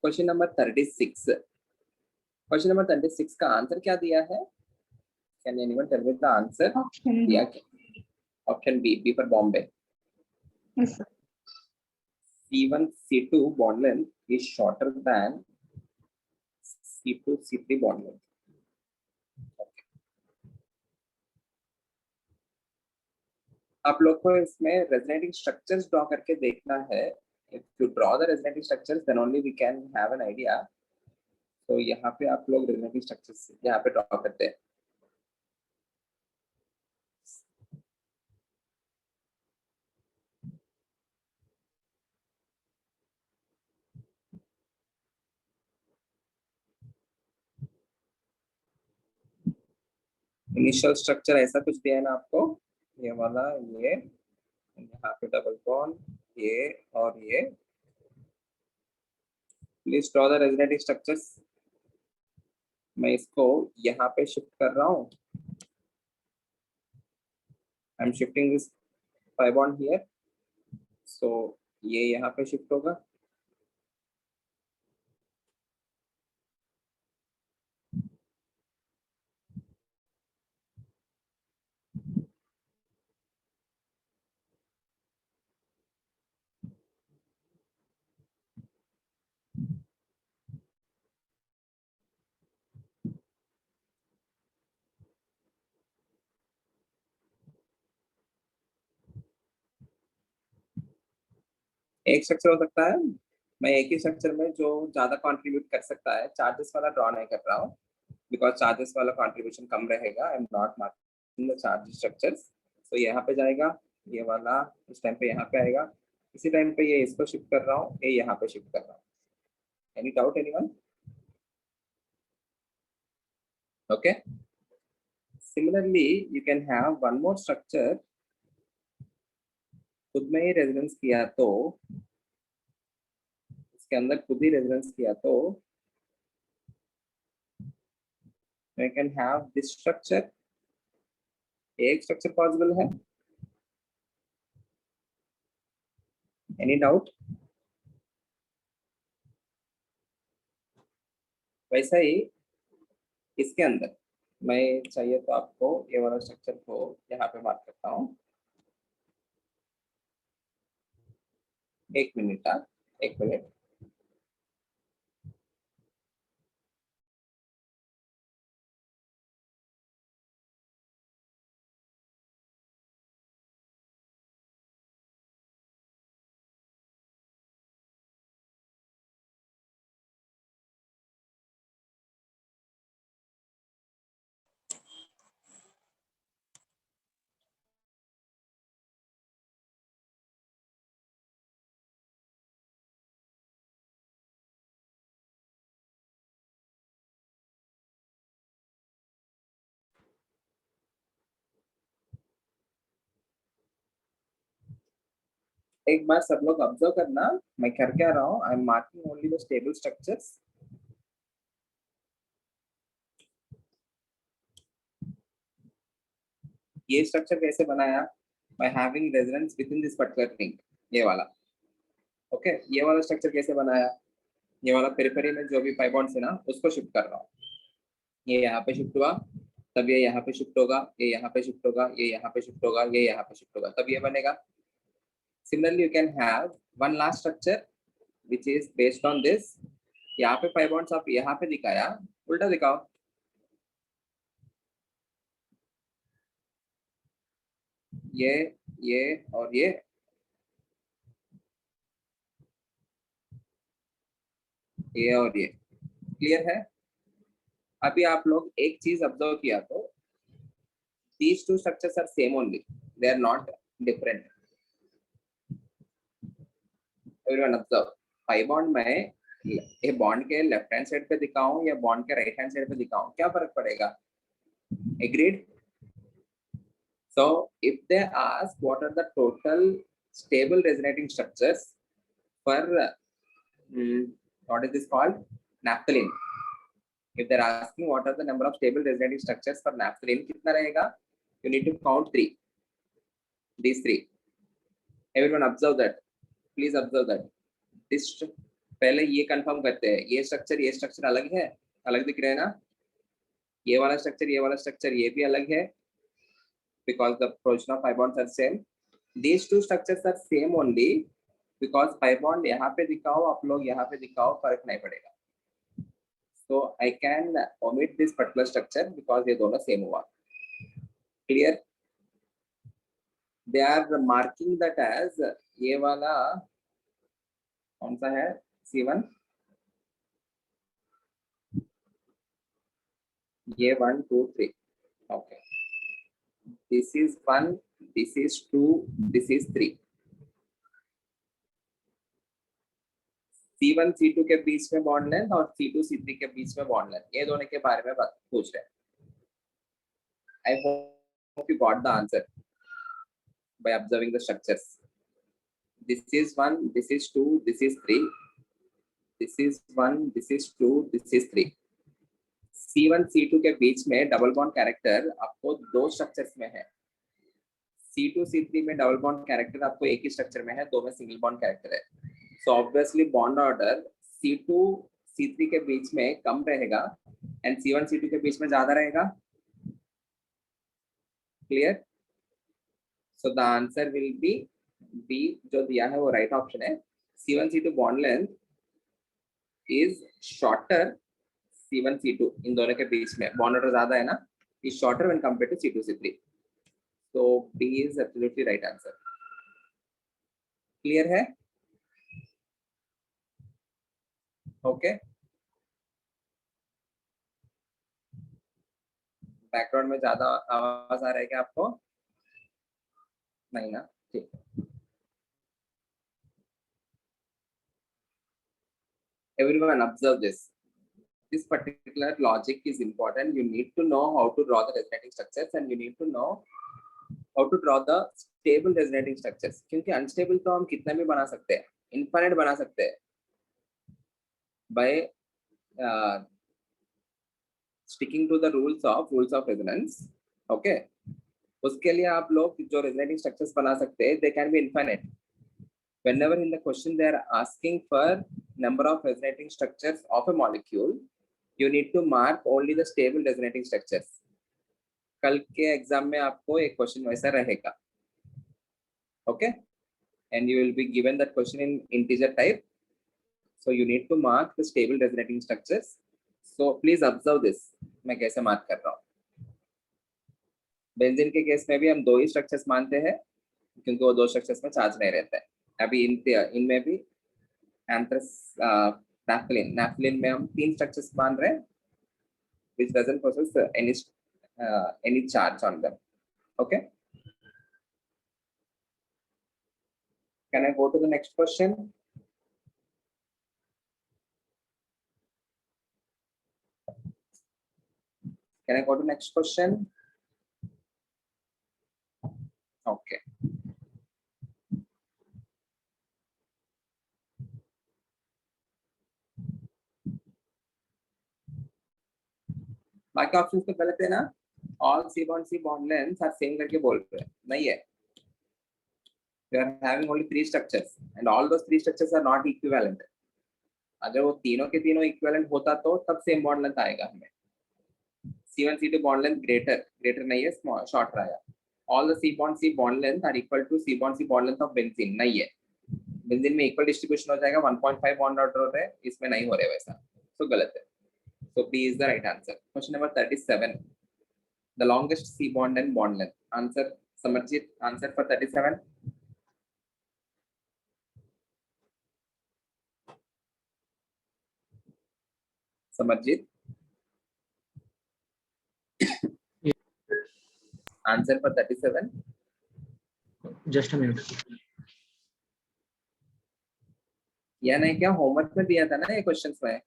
Question number 36, question number 36 का answer क्या दिया है? Can anyone tell me the answer? दिया option B, B for Bombay. Yes, sir. C1 C2 bond length is shorter than C2 C3 bond length. आप लोग को इसमें resonating structures draw करके देखना है। If you draw the resonating structures then only we can have an idea. तो यहाँ पे आप लोग रेजोनेटिंग स्ट्रक्चर्स यहाँ पे ड्रॉ करते हैं। इनिशियल स्ट्रक्चर ऐसा कुछ दिया है ना आपको, ये वाला, ये यहाँ पे डबल बॉन्ड, ये और ये। Please draw the resonating structures. मैं इसको यहाँ पे शिफ्ट कर रहा हूँ। I am shifting this pi bond here, so ये यहाँ पे शिफ्ट होगा। एक स्ट्रक्चर हो सकता है, मैं एक ही स्ट्रक्चर में जो ज्यादा कंट्रीब्यूट कर सकता है, चार्जेस वाला ड्रॉ नहीं कर रहा हूँ बिकॉज चार्जेस वाला कंट्रीब्यूशन कम रहेगा। I am not marking the charge structures. तो यहाँ पे जाएगा ये वाला, इस टाइम पे यहाँ पे आएगा, इसी टाइम पे ये इसको शिफ्ट कर रहा हूँ, ये यहाँ पे शिफ्ट कर रहा हूँ। Any doubt anyone? Okay, similarly you can have one more structure. खुद में ही रेजोनेंस किया तो, इसके अंदर खुद ही रेजोनेंस किया तो I can have this structure। एक स्ट्रक्चर पॉसिबल है। Any doubt? वैसा ही इसके अंदर मैं चाहिए तो आपको ये वाला स्ट्रक्चर को यहाँ पे मार्क करता हूँ। एक मिनट, एक मिनट। एक बार सब लोग ऑब्जर्व करना, मैं कर क्या रहा हूँ। I am marking only the stable structures. ये स्ट्रक्चर कैसे बनाया? By having resonance with in this particular thing, ये वाला। ओके, ये वाला स्ट्रक्चर कैसे बनाया? ये वाला पेरिफेरी में जो भी पाई बॉन्ड्स है ना, उसको शिफ्ट कर रहा हूँ। ये यहाँ पे शिफ्ट हुआ, तब ये यहाँ पे शिफ्ट होगा, ये यहाँ पे शिफ्ट होगा, ये यहाँ पे शिफ्ट होगा, ये यहाँ पे शिफ्ट होगा, तब ये बनेगा। Similarly, you can have one last structure which is based on this। यहाँ पे pi bonds आप यहाँ पे दिखाया, उल्टा दिखाओ। ये और ये और ये क्लियर है? अभी आप लोग एक चीज ऑब्जर्व किया तो these two structures are same only, they are not different। everyone observe, pi bond में ये बॉन्ड के लेफ्ट हैंड साइड पे दिखाऊं या बॉन्ड के राइट हैंड साइड पे दिखाऊं, क्या फर्क पड़ेगा? Agreed? So if they ask what are the total stable resonating structures for what is this called, naphthalene, if they're asking what are the number of stable resonating structures for naphthalene, कितना रहेगा? You need to count 3, these 3। everyone observe that, please observe that this पहले ये confirm करते हैं, ये structure अलग है, अलग दिख रहे हैं ना, ये वाला स्ट्रक्चर ये भी अलग है, because the proportion of pi bonds are same. These two structures are same only because pi bond यहाँ पे दिखाओ, आप लोग यहाँ पे दिखाओ, फर्क नहीं पड़ेगा. So I can omit this particular structure because ये दोनों same हुआ. Clear? They are marking that as ये वाला कौन सा है, C1, ये 1 2 3. Okay, this is 1, this is 2, this is 3. C1 C2 के बीच में बॉन्ड लेंथ और C2 C3 के बीच में बॉन्ड लेंथ, ये दोनों के बारे में बात पूछ रहे हैं. I hope you got the answer by observing the structures. This is 1, this is 2, this is 3. This is 1, this is 2, this is 3. C1 C2 के बीच में डबल बॉन्ड कैरेक्टर आपको दो स्ट्रक्चर्स में है. C2 C3 में डबल बॉन्ड कैरेक्टर आपको एक ही structure में है, दो में सिंगल बॉन्ड कैरेक्टर है. So obviously bond order C2 C3 के बीच में कम रहेगा and C1 C2 के बीच में ज्यादा रहेगा. Clear? So the answer will be B, जो दिया है वो राइट ऑप्शन है. C1 C2 bond length is shorter C1 C2, इन दोनों के बीच में bond order ज्यादा है ना, is shorter when compared to C2 C3. So B is absolutely right answer. Clear है? ओके. बैकग्राउंड में ज्यादा आवाज आ रहा है क्या आपको? नहीं ना, ठीक. Everyone observe this. This particular logic is important. You need to know how to draw the resonating structures and you need to know how to draw the stable resonating structures. क्योंकि unstable तो हम कितना भी बना सकते हैं, infinite बना सकते हैं by sticking to the rules of resonance. Okay, उसके लिए आप लोग जो resonating structures बना सकते हैं, they can be infinite. Whenever in the question they are asking for number of resonating structures of a molecule, you need to mark only the stable resonating structures. कल के एग्जाम में आपको एक question वैसा रहेगा. Okay, and you will be given that question in integer type. So you need to mark the stable resonating structures. So please observe this. मैं कैसे mark कर रहा हूँ. बेंजीन के केस में भी हम दो ही स्ट्रक्चर्स मानते हैं क्योंकि वो दो स्ट्रक्चर्स में चार्ज नहीं रहता है. अभी इनमें भी एंथ्रस नैफ्थलीन में हम तीन स्ट्रक्चर्स मान रहे हैं which doesn't possess any charge on them. Okay, can I go to the next question? Can I go to next question? Okay. बाकी ऑप्शंस तो गलत है ना. All C bond lengths are same करके बोल रहे हैं, नहीं है. You are having only three structures and all those three structures are not equivalent. अगर वो तीनों के तीनों equivalent होता तो तब same bond length आएगा हमें. C1 C2 bond length greater नहीं है, small short रहेगा. All the C bond length are equal to C bond length of benzene, नहीं है. benzene में equal distribution हो जाएगा, 1.5 bond order हो रहे हैं, इसमें नहीं हो रहे वैसा, तो गलत है. So B is the right answer. Question number 37. The longest C bond and bond length. Answer, Samarjit, answer for 37. Samarjit. Answer for 37. Just a minute. या नहीं क्या होमवर्क में दिया था ना ये क्वेश्चंस में.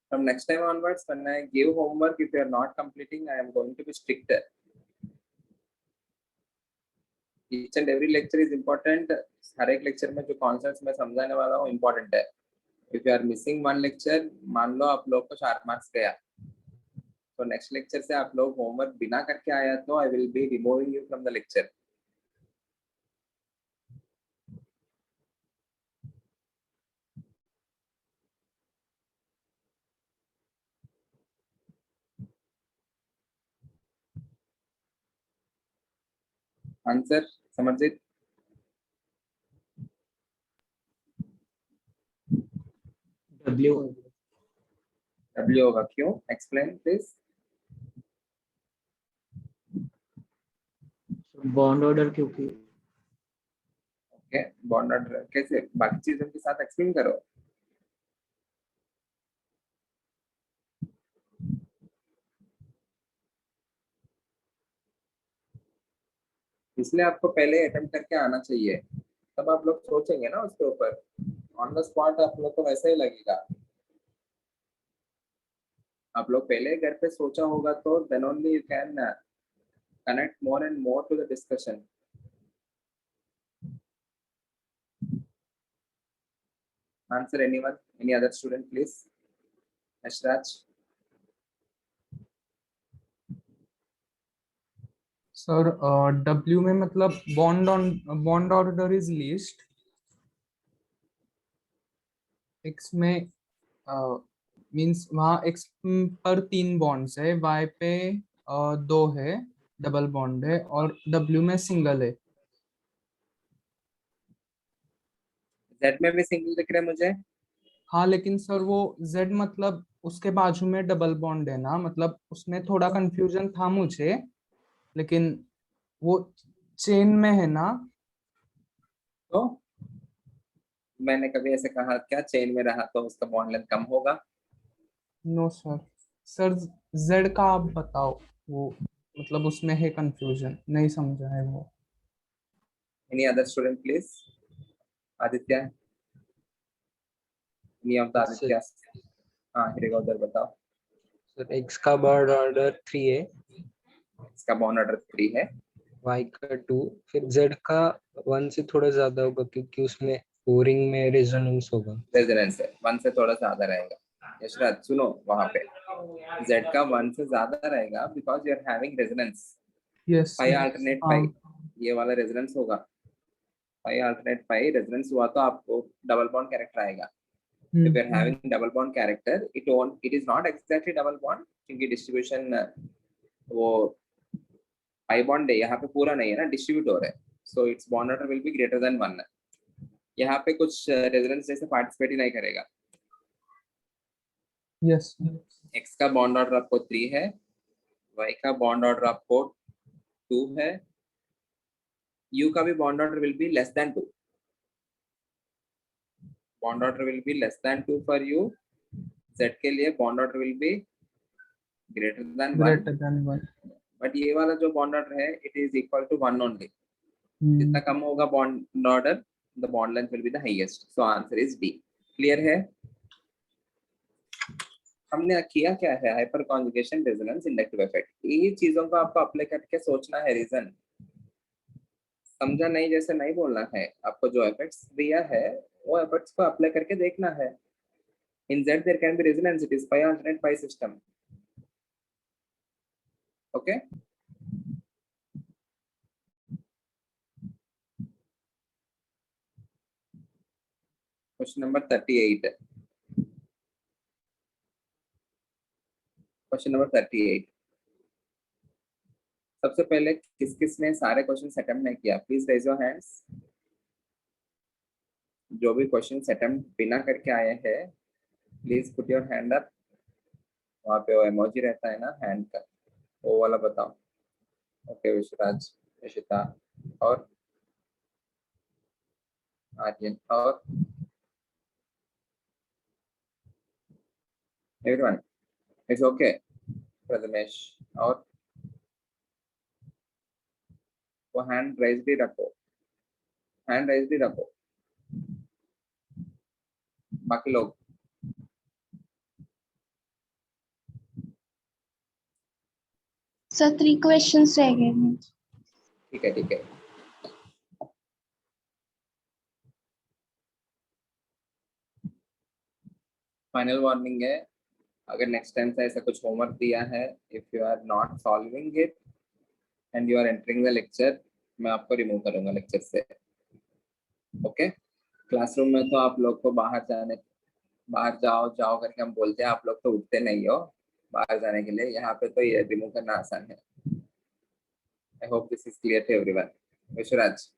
From next time onwards, when I give homework, if you are not completing, I am going to be stricter. Each and every lecture is important. हर एक लेक्चर में जो कॉन्सेप्ट्स मैं समझाने वाला हूँ important है. If you are missing one lecture, मान लो आप लोग को 4 मार्क्स गया. तो नेक्स्ट लेक्चर से आप लोग होमवर्क बिना करके आया तो I will be removing you from the lecture. Answer Samarjit. W. W होगा. क्यों? Explain please. बॉन्ड ऑर्डर क्योंकि ओके, बॉन्ड ऑर्डर कैसे? बाकी चीजों के साथ एक्सप्लेन करो. इसलिए आपको पहले अटेम्प्ट करके आना चाहिए, तब आप लोग सोचेंगे ना उसके ऊपर. ऑन द स्पॉट आप लोग को वैसे ही लगेगा. आप लोग पहले घर पे सोचा होगा तो then only you can connect more and more to the discussion. Answer anyone? Any other student, please? Ashraj. Sir W में मतलब bond order is list. X में मींस वहाँ एक्स पर 3 बॉन्ड्स है, वाई पे 2 है, डबल बॉन्ड है, और डब्ल्यू में सिंगल है. Z में भी सिंगल दिख रहा है मुझे. हाँ लेकिन सर वो जेड मतलब उसके बाजू में डबल बॉन्ड है ना, मतलब उसमें थोड़ा कंफ्यूजन था मुझे, लेकिन वो चेन में है ना. तो मैंने कभी ऐसे कहा क्या चेन में रहा तो उसका बॉन्ड लेंथ कम होगा? No sir. सर जेड का आप बताओ, वो मतलब उसमें है कंफ्यूजन, नहीं समझा है वो. Any other student, please? Aditya. Any of the Aditya? हाँ, हिरेगा उधर बताओ. सर एक्स का बॉन्ड ऑर्डर 3 है, इसका बॉन्ड ऑर्डर 3 है. वाई का 2, फिर जेड का 1 से थोड़ा ज्यादा होगा क्योंकि उसमें ओरिंग में रेजोनेंस होगा. रेजोनेंस है. 1 से थोड़ा ज्यादा रहेगा. यशराज सुनो, वहां पे Z का 1 से ज्यादा रहेगा because you are having resonance. Yes. Pi alternate pi, ये वाला रेजोनेंस होगा. पाई अल्टरनेट पाई रेजोनेंस हुआ तो आपको डबल बॉन्ड कैरेक्टर आएगा. If you're having double bond character, it is not exactly double bond क्योंकि distribution वो pi bond है, यहाँ पे पूरा नहीं है ना, डिस्ट्रीब्यूट हो रहा है. So its bond order will be greater than 1. यहाँ पे कुछ रेजोनेंस जैसे पार्टिसिपेट ही नहीं करेगा. यस. X का बॉन्ड ऑर्डर आपको 3 है, Y का बॉन्ड ऑर्डर आपको 2 है, U का भी bond order will be less than 2. Bond order will be less than 2 for U. Z के लिए bond order will be greater than 1. But ये वाला जो बॉन्ड ऑर्डर है it is equal to 1 only. जितना कम होगा bond order, the bond length will be the highest. So answer is D. Clear है? हमने किया क्या है? Hyperconjugation, resonance, inductive effect. ये चीजों को आपको अप्लाई करके सोचना है. रीजन समझा नहीं जैसे नहीं बोलना है. आपको जो इफेक्ट्स दिया है वो इफेक्ट्स को अप्लाई करके देखना है. इन Z there can be resonance. It is pi alternate pi system. Okay. Question number 38. Question number 38. सबसे पहले किस किस ने सारे क्वेश्चन अटेम्प्ट नहीं किया? Please raise your hands. जो भी क्वेश्चन अटेम्प्ट बिना करके आए हैं please put your hand up. वहाँ पे वो इमोजी रहता है ना हैंड का, वो वाला बताओ. ओके, विश्वराज, निशिता और आर्यन और एवरीवन. It's okay. प्रथमेश और वो हैंड राइज भी रखो. हैंड राइज भी रखो. बाकी लोग सर 3 क्वेश्चंस रह गए हैं. ठीक है, ठीक है. फाइनल वार्निंग है, अगर नेक्स्ट टाइम से ऐसा कुछ होमवर्क दिया है, if you are not solving it and you are entering the lecture, मैं आपको रिमूव करूंगा लेक्चर से। ओके, क्लासरूम में तो आप लोग को बाहर जाओ जाओ करके हम बोलते हैं, आप लोग तो उठते नहीं हो बाहर जाने के लिए। यहाँ पे तो ये रिमूव करना आसान है। I hope this is clear to everyone. Vishwaraj,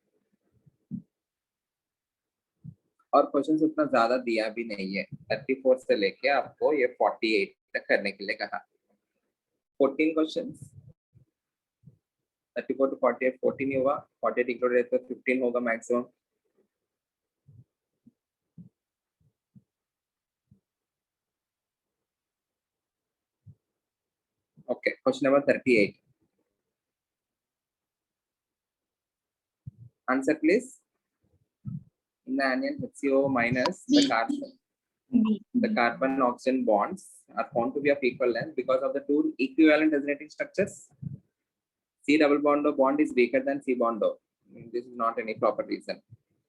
और क्वेश्चंस उतना ज्यादा दिया भी नहीं है, 34 से लेके आपको ये 48 तक करने के लिए कहा। 14 क्वेश्चंस, 34 to 48, 14 ही होगा, 48 इंक्लूडेड तो 15 होगा maximum. Okay, question number 38. Answer please. In the anion HCO minus, the carbon oxygen bonds are found to be of equal length because of the two equivalent resonating structures. C double bond O bond is weaker than C bond O. This is not any proper reason.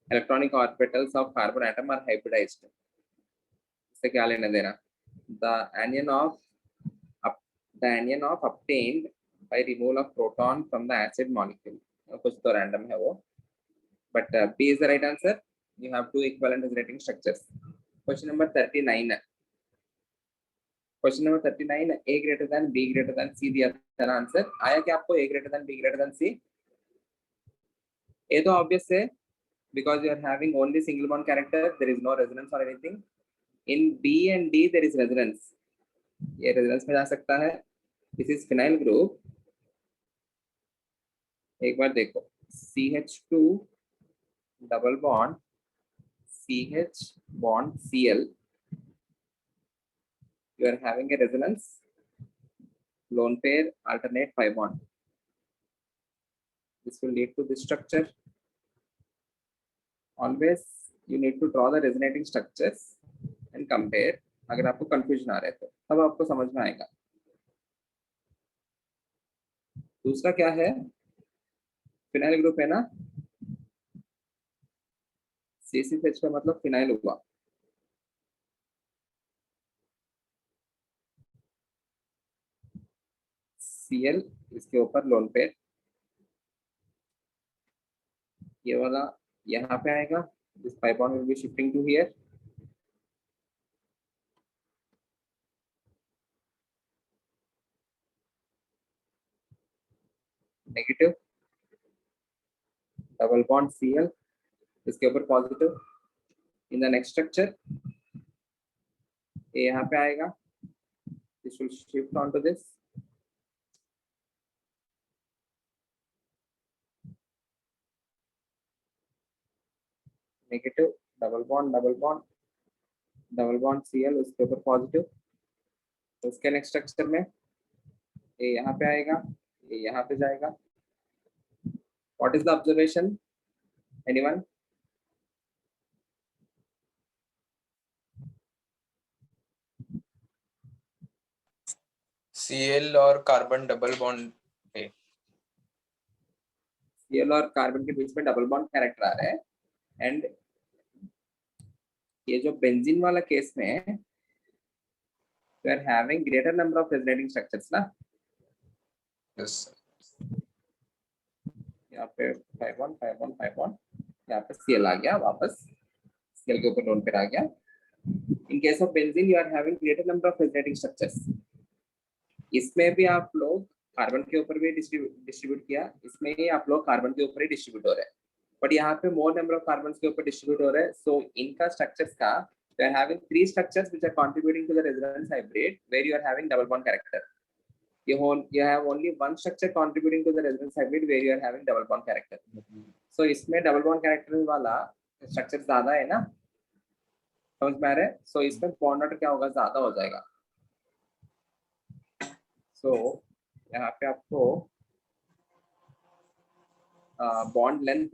Electronic orbitals of carbon atom are hybridized. इससे क्या लेना देना? The anion of obtained by removal of proton from the acid molecule. कुछ तो random है वो, but B is the right answer. You have two equivalent resonating structures. Question number 39. Question number 39, A greater than B greater than C दिया था answer. आया क्या आपको A greater than B greater than C? A तो obvious है, because you are having only single bond character, there is no resonance or anything. In B and D there is resonance. ये resonance में जा सकता है। This is phenyl group. एक बार देखो, CH2 double bond CH bond Cl, you are having a resonance, lone pair alternate pi bond. This will lead to this structure. Always you need to draw the resonating structures and compare. अगर आपको confusion आ रहा है तो तब आपको समझ में आएगा। दूसरा क्या है, फिनाइल ग्रुप है ना, CH का मतलब फिनाइल हुआ। Cl इसके ऊपर लोन पेयर, ये वाला यहाँ पे आएगा, this pi bond will be shifting to here. Negative double bond Cl इसके ऊपर positive. In the next structure ये यहाँ पे आएगा, this will shift on to this, negative double bond Cl उसके ऊपर पॉजिटिव। तो उसके नेक्स्ट स्ट्रक्चर में ये यहाँ पे आएगा, ये यहाँ पे जाएगा। What is the observation, anyone? Cl और कार्बन डबल बॉन्ड है। Cl और कार्बन के बीच में डबल बॉन्ड कैरेक्टर आ रहा है। एंड ये जो बेंजीन वाला केस में we are having greater number of resonating structures ना। Yes. यहाँ पे 5 1 यहाँ पे Cl आ गया, वापस Cl के ऊपर लोन पेयर आ गया। In case of benzene you are having greater number of resonating structures. इसमें भी आप लोग कार्बन के ऊपर भी डिस्ट्रीब्यूट किया, इसमें ही आप लोग कार्बन के ऊपर ही डिस्ट्रीब्यूट हो रहे हैं, बट यहाँ पे मोर नंबर ऑफ कार्बन के ऊपर डिस्ट्रीब्यूट हो रहे हैं। सो इनका स्ट्रक्चर्स का they are having 3 structures which are contributing to the resonance hybrid where you are having double bond character. You have only one structure contributing to the resonance hybrid where you are having double bond character. So इसमें double bond character वाला structure ज्यादा है ना, समझ में आ रहा है? सो इसमें बॉन्ड ऑर्डर क्या होगा, ज्यादा हो जाएगा। सो यहाँ पे आपको bond length,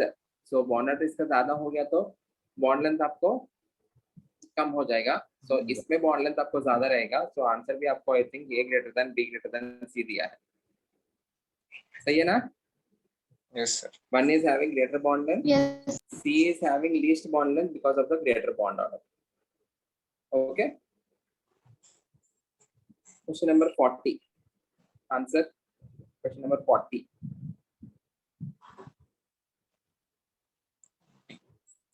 so bond order इसका ज्यादा हो गया तो बॉन्ड लेंथ आपको कम हो जाएगा। सो इसमें बॉन्ड लेंथ आपको ज्यादा रहेगा। सो आंसर भी आपको I think A greater than B greater than C दिया है, सही है ना? Yes sir. One is having greater bond length, Yes. C is having least bond length because of the greater bond order. Okay, Question number 40. Answer. Question number 40.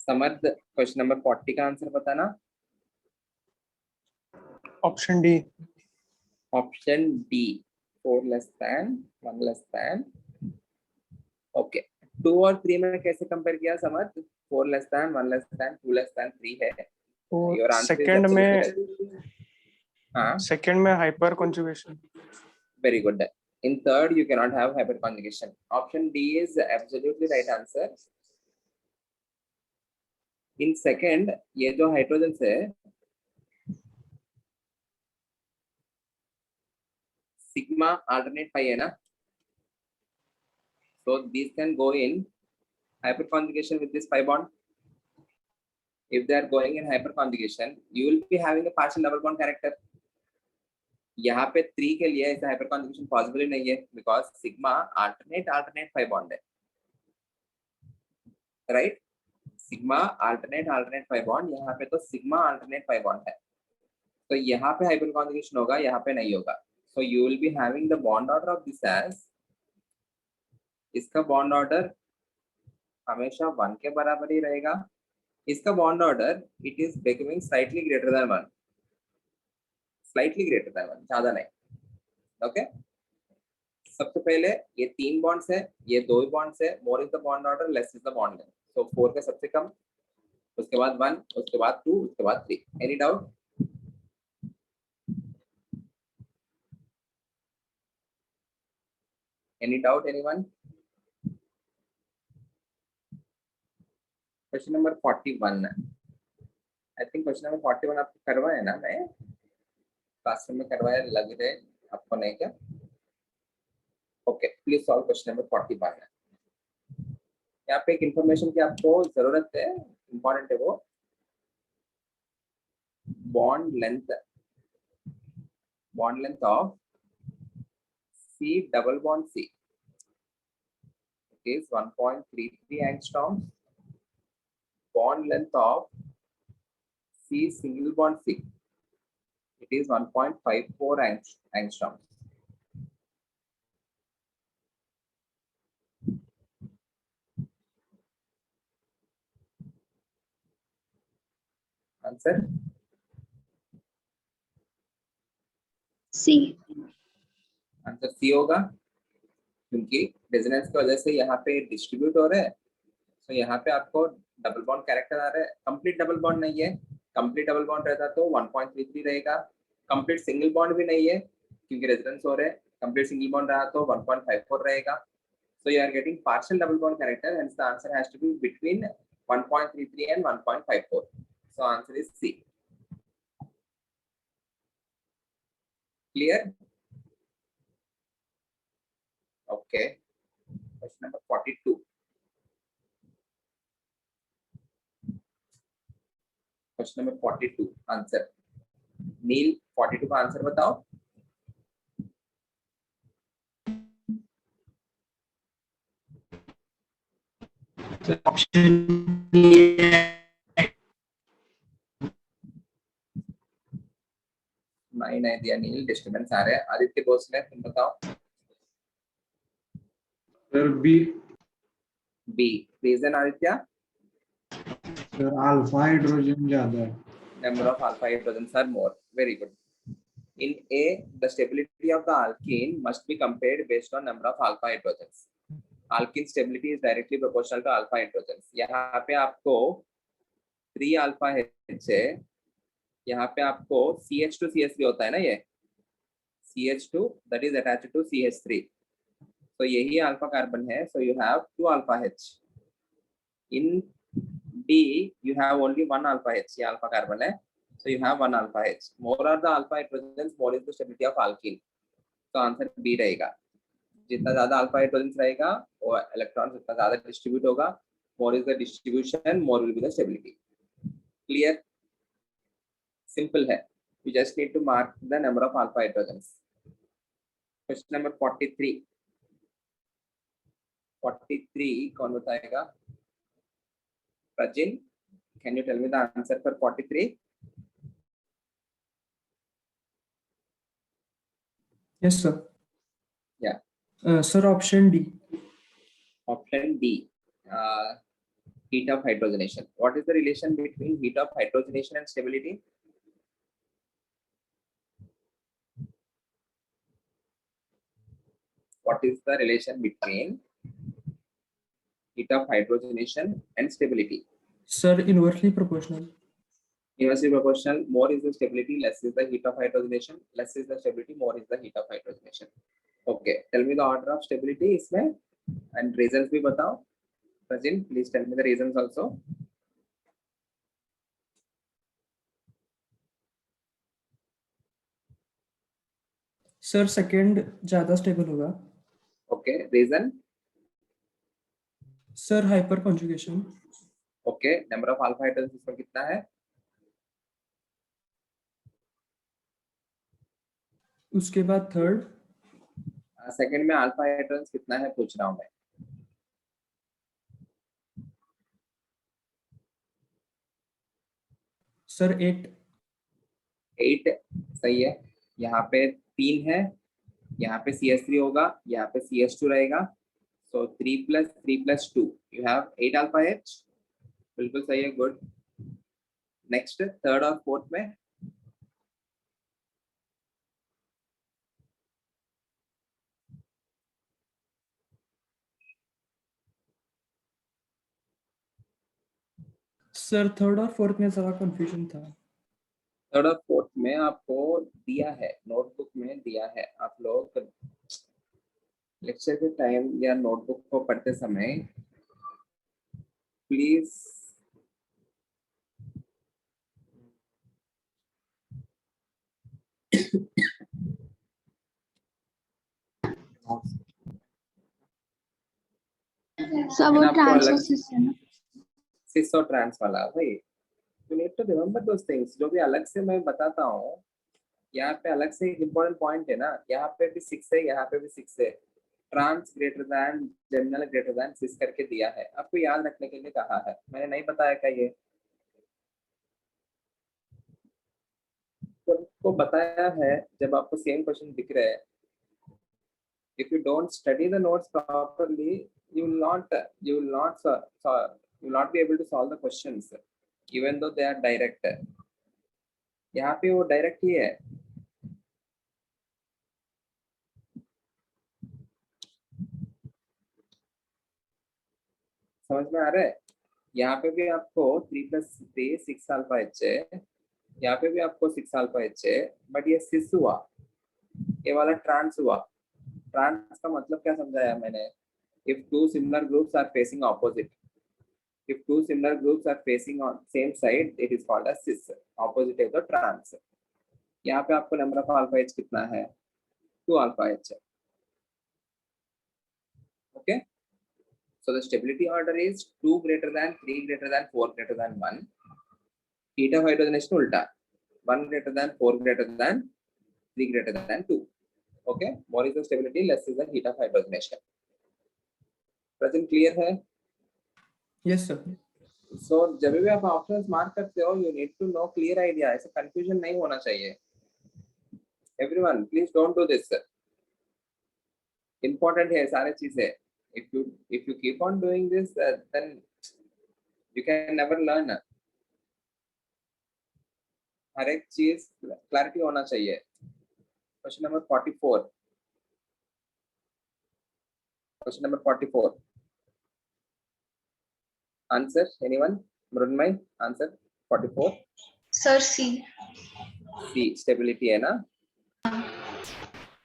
Samarth, question number 40 का answer बताना. Option D. Option D, 4 less than 1 less than. Okay, 2 और 3 में कैसे compare किया समर्थ? 4 less than 1 less than 2 less than 3 है. Your answer is second में absolutely right. हाँ, second में hyper conjugation. very good. In third, you cannot have hyperconjugation. Option D is absolutely right answer. In second, ये जो hydrogen है sigma alternate pi है ना, so these can go in hyperconjugation with this pi bond. If they are going in hyperconjugation, you will be having a partial double bond character. यहाँ पे 3 के लिए ऐसा hyperconjugation possible ही नहीं है because sigma alternate pi bond है, right? sigma alternate pi bond, यहाँ पे तो sigma alternate pi bond है, तो यहाँ पे hyperconjugation होगा, यहाँ पे नहीं होगा. So you will be having the bond order of this as, इसका bond order हमेशा 1 के बराबर ही रहेगा. इसका bond order it is becoming slightly greater than 1, ज्यादा नहीं. ओके, सबसे पहले ये 3 बॉन्ड्स है, ये 2 बॉन्ड्स है. More is the bond order, less is the bond length. So 4 का सबसे कम, उसके बाद 1, उसके बाद 2, उसके बाद 3. Any doubt? Any doubt anyone? Question number 41. I think question number 41 आपको करवाया ना, मैं क्लासरूम में करवाया, लग रहे आपको नहीं क्या? Okay, please solve question number 41. यहाँ पे एक इंफॉर्मेशन की आपको जरूरत है, इंपॉर्टेंट है वो. Bond length of C double bond C, it is 1.33 angstroms. Bond length of C single bond C, it is 1.54 angstroms. Answer? C. Answer C होगा, क्योंकि रेजोनेंस की वजह से यहाँ पे डिस्ट्रीब्यूट हो रहे हैं. तो यहाँ पे आपको डबल बॉन्ड कैरेक्टर आ रहा है. कंप्लीट डबल बॉन्ड नहीं है, कंप्लीट डबल बॉन्ड रहता तो 1.33 रहेगा. कंप्लीट सिंगल बॉन्ड भी नहीं है क्योंकि रेजोनेंस हो रहे हैं. कंप्लीट सिंगल बॉन्ड रहा तो 1.54 रहेगा. So you are getting partial double bond character, hence the answer has to be between 1.33 and 1.54. So answer is C. Clear? Okay, question number 42. Question number 42 answer. Neel 42 का answer बताओ. Option नहीं दिया नील, disturbance आ रहा है. आदित्य भोसले तुम बताओ. Sir B. B, reason Aditya? Sir alpha hydrogen ज्यादा है. Number of alpha hydrogens are more. Very good. In A, the stability of the alkene must be compared based on number of alpha hydrogens. Alkene stability is directly proportional to alpha hydrogens. यहाँ पे आपको 3 alpha H है, यहाँ पे आपको CH2 CH3 होता है ना, ये CH2 that is attached to CH3. तो यही अल्फा कार्बन है, so you have 2 alpha H. In D, you have only 1 alpha H. ये alpha carbon है, so you have 1 alpha H. More are the alpha hydrogens, more is the stability of alkene. तो answer B रहेगा. जितना ज्यादा alpha hydrogens रहेगा, वो electron जितना ज्यादा डिस्ट्रीब्यूट होगा, more is the distribution, more will be the stability. Clear? Simple है. You just need to mark the number of alpha hydrogens. Question number 43. 43 कौन बताएगा? Prajin, can you tell me the answer for 43? Yes, sir. Yeah. Sir, option D. Option D. Heat of hydrogenation. What is the relation between heat of hydrogenation and stability? What is the relation between heat of hydrogenation and stability? Sir, inversely proportional. Inversely proportional. More is the stability, less is the heat of hydrogenation. Less is the stability, more is the heat of hydrogenation. Okay. Tell me the order of stability इसमें and reasons भी बताओ. Rajin, please tell me the reasons also. Sir, second ज्यादा stable होगा. Okay. Reason. Sir, hyperconjugation. Okay. Number of alpha hydrogens इसमें कितना है? उसके बाद third. सेकंड में अल्फा हाइड्रोजन कितना है पूछ रहा हूं मैं. Sir, 8. 8 सही है. यहाँ पे 3 है, यहाँ पे CH3 होगा, यहाँ पे CH2 रहेगा. So 3 plus 3 plus 2. You have 8 alpha H. बिल्कुल सही है. गुड. नेक्स्ट थर्ड और फोर्थ में सर थर्ड और फोर्थ में जरा कंफ्यूजन था. थर्ड और फोर्थ में आपको दिया है, नोटबुक में दिया है. आप लोग लेक्चर के टाइम या नोटबुक को पढ़ते समय प्लीज सर वो आपको ट्रांस अलग वर्सेस है ना. सिस और ट्रांस वाला भाई. You need to remember those things. जो भी अलग से मैं बताता हूँ, यहाँ पे अलग से एक इम्पोर्टेंट पॉइंट है ना. यहाँ पे भी 6 है, यहाँ पे भी 6 है. Trans greater than, geminal greater than cis करके दिया है. आपको याद रखने के लिए कहा है. मैंने नहीं बताया क्या ये? तो बताया है. जब आपको सेम क्वेश्चन दिख रहे हैं, if you don't study the notes properly, you will not be able to solve the questions even though they are direct. यहाँ पे वो डायरेक्ट ही है. समझ में आ रहा है? यहाँ पे भी आपको 3 + 3 6 अल्फा एच है, यहाँ पे भी आपको 6 अल्फा एच है, बट ये सिस हुआ, ये वाला ट्रांस हुआ. ट्रांस का मतलब क्या समझाया मैंने? If two similar groups are facing opposite, if two similar groups are facing on same side, it is called as cis. Opposite is the trans. यहाँ पे आपको नंबर ऑफ अल्फा एच कितना है? 2 अल्फा एच है. Okay. So the stability order is 2 greater than, 3 greater than, 4 greater than 1. Heat of hydrogenation उल्टा, 1 greater than, 4 greater than, 3 greater than 2. Okay. More is the stability, less is the heat of hydrogenation. Present clear है? Yes sir. So जब भी आप options mark करते हो, you need to know clear idea. ऐसे confusion नहीं होना चाहिए. Everyone, please don't do this. Important है सारे चीजें. If you keep on doing this, then you can never learn. हर एक चीज क्लैरिटी होना चाहिए. Question number 44. Question number 44. Answer anyone? Mrunmay, answer 44. Sir C. C, stability है ना?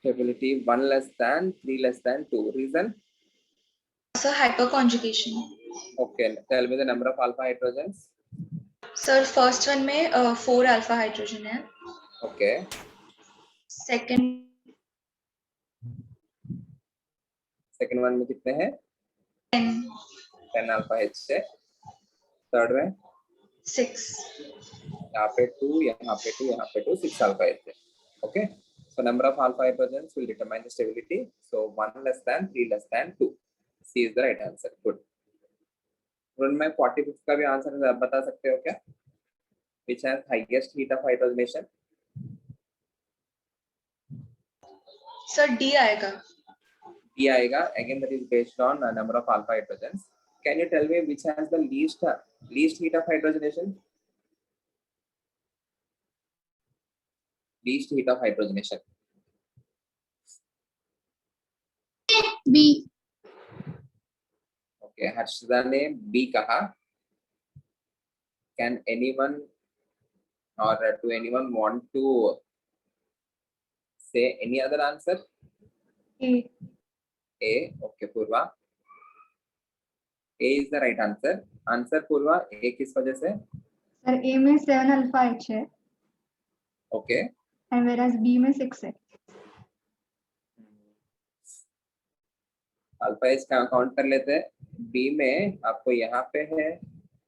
Stability 1 less than, 3 less than 2. Reason? Sir hyperconjugation. Okay. Tell me the number of alpha hydrogens. Sir first one में 4 alpha hydrogen है. Okay. Second Second one में कितने हैं? 10 alpha H है. Third में 6. यहाँ पे 2, यहाँ पे 2, यहाँ पे 2, 6 alpha H है. Okay. So number of alpha hydrogens will determine the stability. So 1 less than, 3 less than 2. C is the right answer. Good. में 45 का भी आंसर बता सकते हो क्या? Which has highest heat of hydrogenation? Sir D आएगा. D आएगा. Again, that is based on number of alpha hydrogens. Can you tell me which has the least heat of hydrogenation? Least heat of hydrogenation. B. Okay, Harshada ने B कहा. Can anyone or do anyone want to say any other answer? A. A. Okay, Purva. A is the right answer. Answer Purva. A किस वजह से? Sir ए में 7 alpha H है Okay. And वेराज B में 6 है. Alpha H का count कर लेते हैं. बी में आपको यहाँ पे है,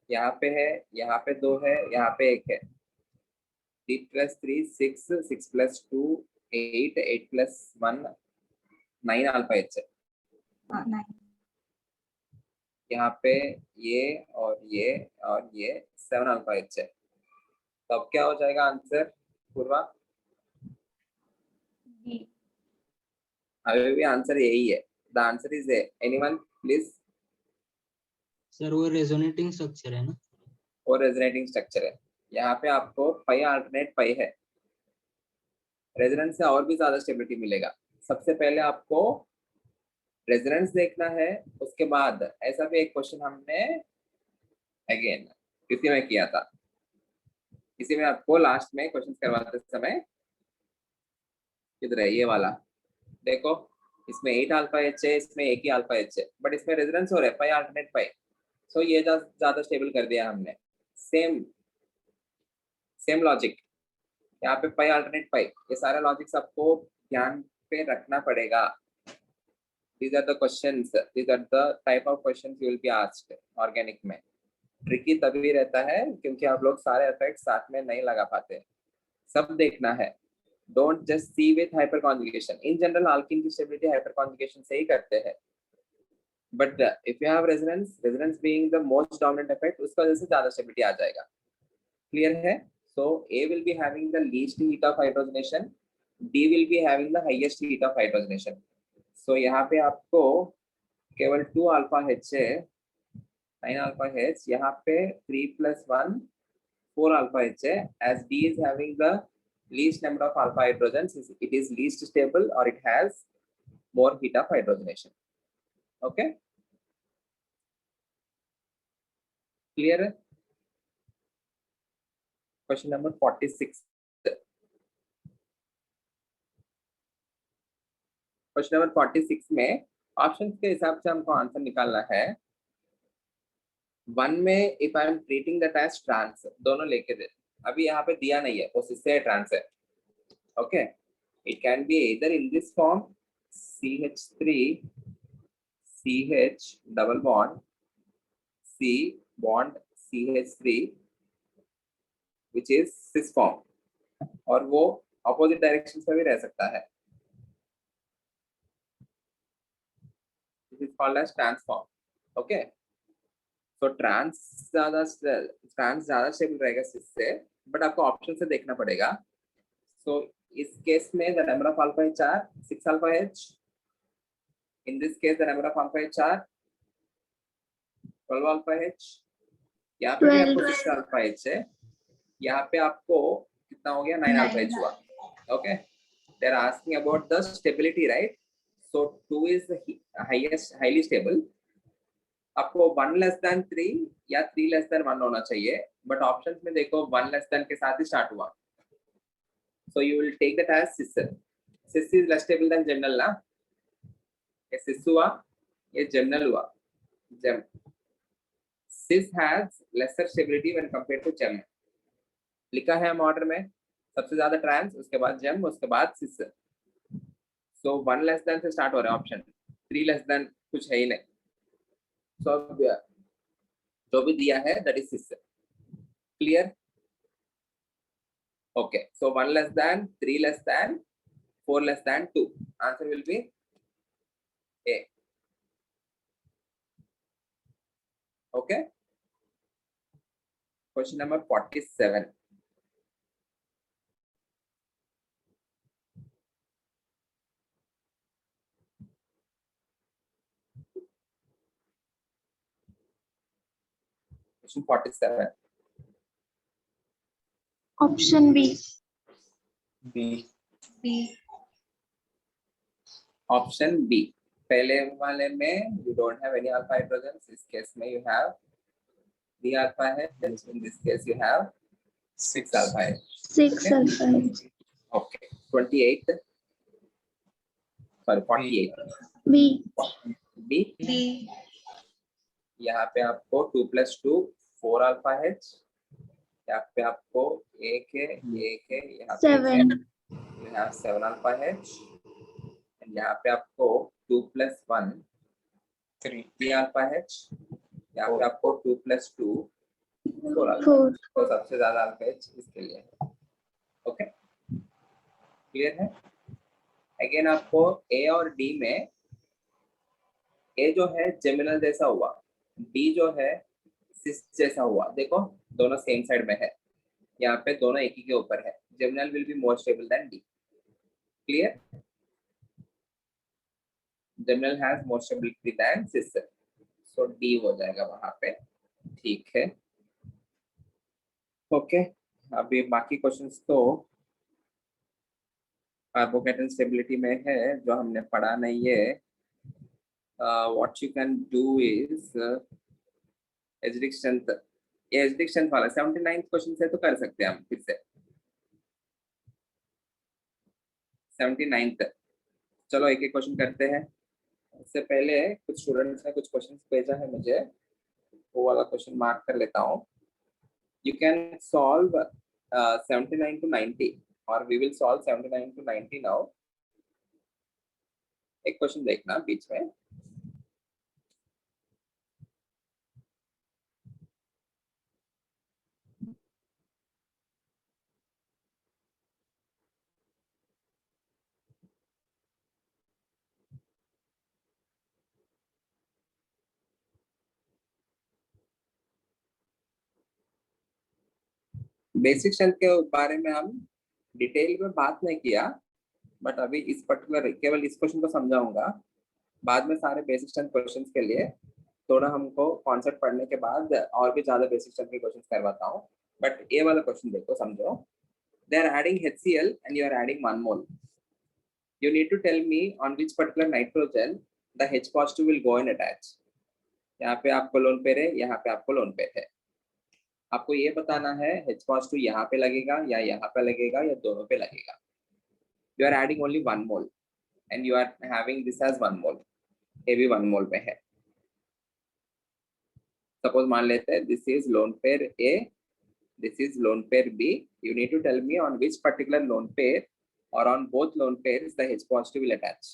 यहाँ पे है, यहाँ पे 2 है, यहाँ पे 1 है. 3 + 3 6, 6 + 2 8, 8 + 1 9 अल्फा एच है. हाँ 9. यहाँ पे ये और ये और ये 7 अल्फा एच है. तो अब क्या हो जाएगा आंसर पूर्वा? बी. अभी भी आंसर यही है. The answer is a. Anyone please? Sir वो रेजोनेटिंग स्ट्रक्चर है ना? और रेजोनेटिंग स्ट्रक्चर है. यहाँ पे आपको पाई अल्टरनेट पाई है. रेजोनेंस से और भी ज्यादा स्टेबिलिटी मिलेगा. सबसे पहले आपको रेजोनेंस देखना है. उसके बाद ऐसा भी एक क्वेश्चन हमने अगेन इसी में किया था. इसी में आपको लास्ट में क्वेश्चन करवाते समय किधर है ये वाला देखो. इसमें 8 अल्फा एच है, इसमें 1 ही अल्फा एच है, बट इसमें रेजोनेंस हो रहा है पाई अल्टरनेट पाई. सो ये ज्यादा स्टेबल कर दिया हमने. सेम लॉजिक यहाँ पे पाई अल्टरनेट पाई. ये सारे लॉजिक्स आपको ध्यान पे रखना पड़ेगा. These are the questions. These are the type of questions you will be asked organic में. ट्रिकी तभी रहता है क्योंकि आप लोग सारे इफेक्ट साथ में नहीं लगा पाते. सब देखना है. Don't just see with hyperconjugation. In general alkene की स्टेबिलिटी हाइपर कॉन्जुगेशन से ही करते हैं. But if you have resonance being the most dominant effect, उसकी वजह से ज्यादा स्टेबिलिटी आ जाएगा. क्लियर है? So A will be having the least heat of hydrogenation. D will be having the highest heat of hydrogenation. So यहाँ पे आपको केवल 2 अल्फा एच है, 9 अल्फा एच. यहाँ पे 3 + 1 4 अल्फा एच है. as D is having the least number of alpha hydrogens, it is least stable or it has more heat of hydrogenation. Okay, clear? Question number 46. Question number 46 में options के हिसाब से हमको answer निकालना है. 1 में if I am treating that as trans, दोनों लेके दे. अभी यहाँ पे दिया नहीं है, वो सिस्से ट्रांस है. ओके, इट कैन बी इधर in this form CH3 CH double bond C bond CH3 which is cis form, और वो ऑपोजिट डायरेक्शन में भी रह सकता है. This is called as trans form. Okay, so trans ज्यादा स्टेबल रहेगा इससे, बट आपको ऑप्शन से देखना पड़ेगा. so इस केस में the number of alpha H are 6 alpha H. in this case the number of alpha H are 12 alpha H. यहाँ पे भी आपको 6 alpha H है. यहाँ पे आपको कितना हो गया? 9 alpha H हुआ. okay, they are asking about the stability, right? So 2 is the highest, highly stable. आपको 1 less than 3 या 3 less than 1 होना चाहिए, बट ऑप्शंस में देखो 1 less than के साथ ही स्टार्ट हुआ. So you will take that as cis. Cis is less stable than general ना. ये cis हुआ, ये general हुआ. Gem. Cis has lesser stability when compared to gem. लिखा है हम ऑर्डर में, सबसे ज्यादा ट्रांस, उसके बाद gem, उसके बाद cis. So 1 less than से स्टार्ट हो रहा है ऑप्शन. 3 less than कुछ है ही नहीं. So जो भी दिया है that is cis. Clear? Okay, so 1 less than, 3 less than, 4 less than 2. Answer will be A. Okay. Question number 47. Question 47 Option B. B. B. Option B, पहले वाले में you don't have any alpha hydrogen, इस case में you have 3 alpha है, in this case you have 6 alpha है. 6 alpha. Okay 28 sorry 48 B. B. B. यहाँ पे आपको 2 + 2 4 अल्फा H, यहाँ पे आपको एक है, यहाँ पे 7. you have 7 alpha H, and यहाँ पे आपको 2 + 1 3 alpha H, यहाँ पे आपको 2 + 2 4 alpha. 4. तो सबसे ज्यादा अल्फा H इसके लिए है. ओके क्लियर है. अगेन आपको A और D में A जो है जेमिनल जैसा हुआ, D जो है सिस जैसा हुआ. देखो दोनों सेम साइड में है, यहाँ पे दोनों एक ही के ऊपर है. Geminal will be more stable than D. Clear. Geminal has more stability than cis, so D हो जाएगा वहां पे. ठीक है. ओके अभी बाकी क्वेश्चंस तो कार्बोकेटन स्टेबिलिटी में है जो हमने पढ़ा नहीं है. What you can do is acidic strength, ये एसिडिक स्ट्रेंथ वाला 79 क्वेश्चन है तो कर सकते हैं हम फिर से 79th. चलो एक एक क्वेश्चन करते हैं. उससे पहले कुछ स्टूडेंट्स ने कुछ क्वेश्चंस भेजा है मुझे, वो वाला क्वेश्चन मार्क कर लेता हूँ. You can solve 79 to 90 or we will solve 79 to 90 now. एक क्वेश्चन देखना बीच में. बेसिक स्ट्रेंथ के बारे में हम डिटेल में बात नहीं किया, बट अभी इस पर्टिकुलर केवल इस क्वेश्चन को समझाऊंगा. बाद में सारे बेसिक स्ट्रेंथ क्वेश्चंस के लिए थोड़ा हमको कॉन्सेप्ट पढ़ने के बाद और भी ज्यादा बेसिक स्ट्रेंथ के क्वेश्चंस करवाता हूँ. बट ये वाला क्वेश्चन देखो समझो. They are adding HCl and you are adding 1 mole. You need to tell me on which particular nitrogen the H positive will go and attach. यहाँ पे आपको लोन पेयर है, यहाँ पे आपको लोन पेयर है. आपको ये बताना है H positive यहाँ पे लगेगा या यहाँ पे लगेगा या दोनों पे लगेगा. You are adding only 1 mole and you are having this as 1 mole. ये भी 1 mole पे है. Suppose मान लेते हैं this is lone pair A, this is lone pair B. You need to tell me on which particular lone pair or on both lone pairs the H positive will attach.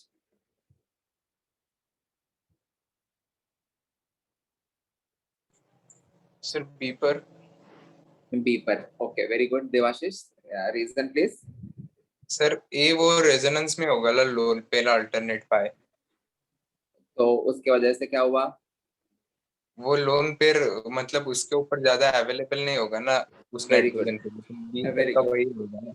Sir, B पर. B पर. Okay, very good. Devashish, reason please. Sir A वो resonance में होगा ला loan पहला alternate पाए, तो उसके वजह से क्या हुआ? वो लोन पेयर मतलब उसके ऊपर ज्यादा अवेलेबल नहीं होगा ना उस Very good. नाइट्रोजन पे. B Very का good. वही होगा ना.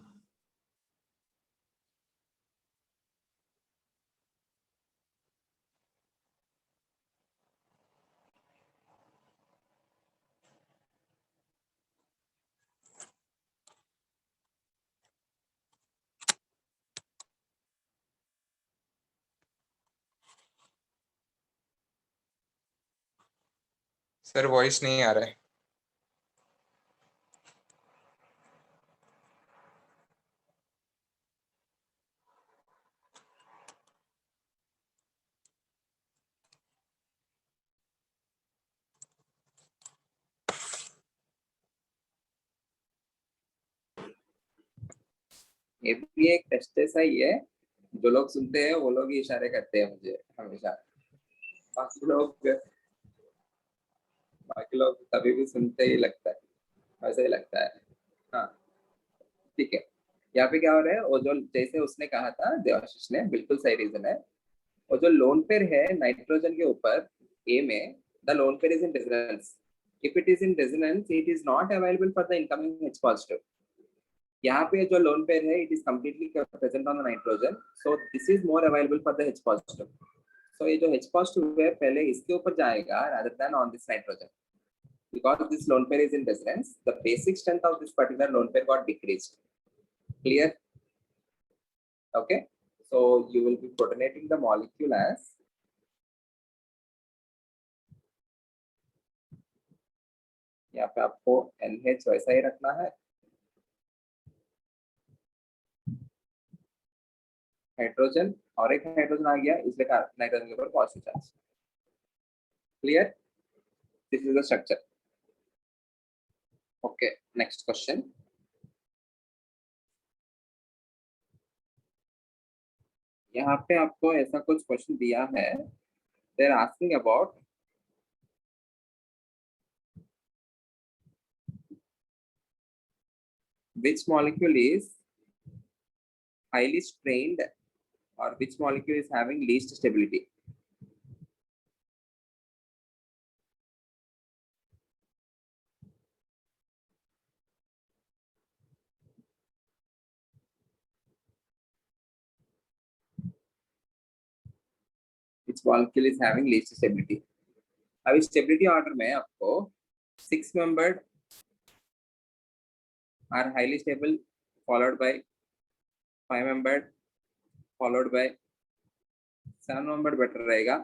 सर वॉइस नहीं आ रहा है. ये भी एक टेस्ट ऐसा ही है, जो लोग सुनते हैं वो लोग ही इशारे करते हैं मुझे हमेशा. बाकी लोग तभी भी सुनते ही लगता है, वैसे ही लगता है. हाँ ठीक है. यहाँ पे क्या हो रहा है, वो जो जैसे उसने कहा था देवाशीष ने, बिल्कुल सही रीजन है. वो जो लोन पेयर है नाइट्रोजन के ऊपर ए में, the lone pair is in resonance. If it is in resonance it is not available for the incoming H positive. यहाँ पे जो लोन पेयर है it is completely present on the nitrogen, so this is more available for the H positive. सो ये जो H positive है पहले इसके ऊपर जाएगा rather than on this nitrogen. because this lone pair is in resonance, the basic strength of this particular lone pair got decreased. Clear? Okay. So you will be protonating the molecule as यहाँ पे आपको NH वैसा ही रखना है, hydrogen और एक hydrogen आ गया, इसलिए नाइट्रोजन के ऊपर positive charge. Clear? This is the structure. Okay, next question. यहाँ पे आपको ऐसा कुछ क्वेश्चन दिया है. They are asking about which molecule is highly strained or which molecule is having least stability. Which molecule is having least stability? अभी stability order में आपको 6 membered are highly stable followed by 5 membered followed by 7 membered better रहेगा,